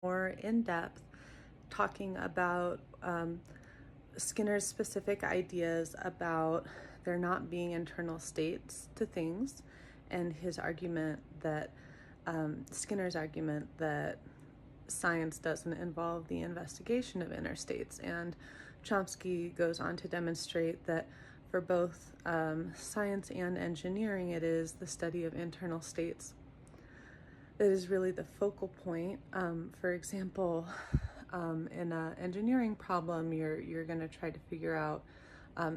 more in depth, talking about Skinner's specific ideas about there not being internal states to things, and his argument that Skinner's argument that science doesn't involve the investigation of inner states. And Chomsky goes on to demonstrate that for both science and engineering, it is the study of internal states that is really the focal point. For example, in an engineering problem, you're going to try to figure out,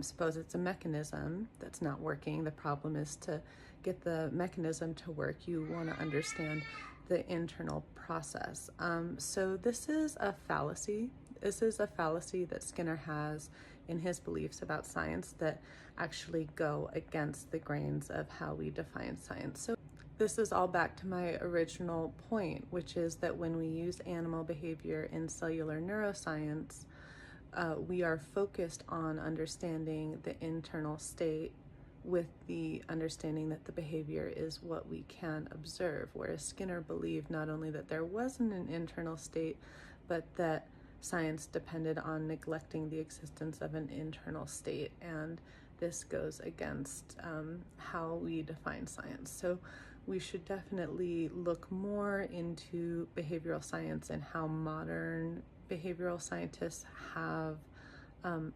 suppose it's a mechanism that's not working. The problem is to get the mechanism to work. You want to understand the internal process. So this is a fallacy. This is a fallacy that Skinner has in his beliefs about science that actually go against the grains of how we define science. So this is all back to my original point, which is that when we use animal behavior in cellular neuroscience, we are focused on understanding the internal state with the understanding that the behavior is what we can observe, whereas Skinner believed not only that there wasn't an internal state, but that science depended on neglecting the existence of an internal state, and this goes against how we define science. So we should definitely look more into behavioral science and how modern behavioral scientists have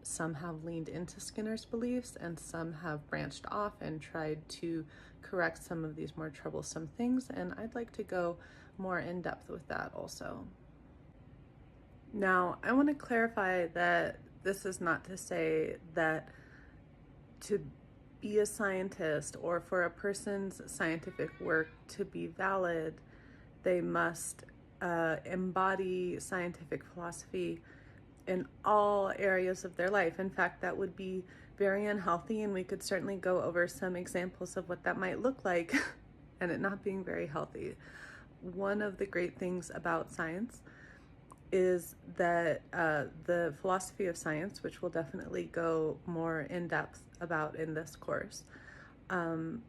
some have leaned into Skinner's beliefs and some have branched off and tried to correct some of these more troublesome things, and I'd like to go more in depth with that also. Now, I want to clarify that this is not to say that to be a scientist or for a person's scientific work to be valid, they must embody scientific philosophy in all areas of their life. In fact, that would be very unhealthy, and we could certainly go over some examples of what that might look like and it not being very healthy. One of the great things about science is that the philosophy of science, which we'll definitely go more in depth about in this course,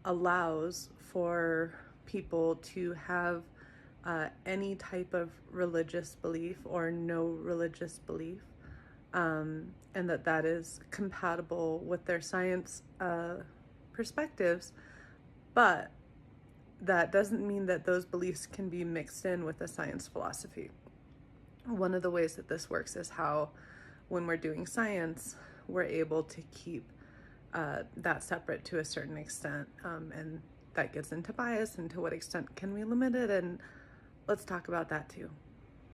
allows for people to have any type of religious belief or no religious belief, and that is compatible with their science perspectives, but that doesn't mean that those beliefs can be mixed in with a science philosophy. One of the ways that this works is how, when we're doing science, we're able to keep that separate to a certain extent, and that gets into bias and to what extent can we limit it, and let's talk about that too.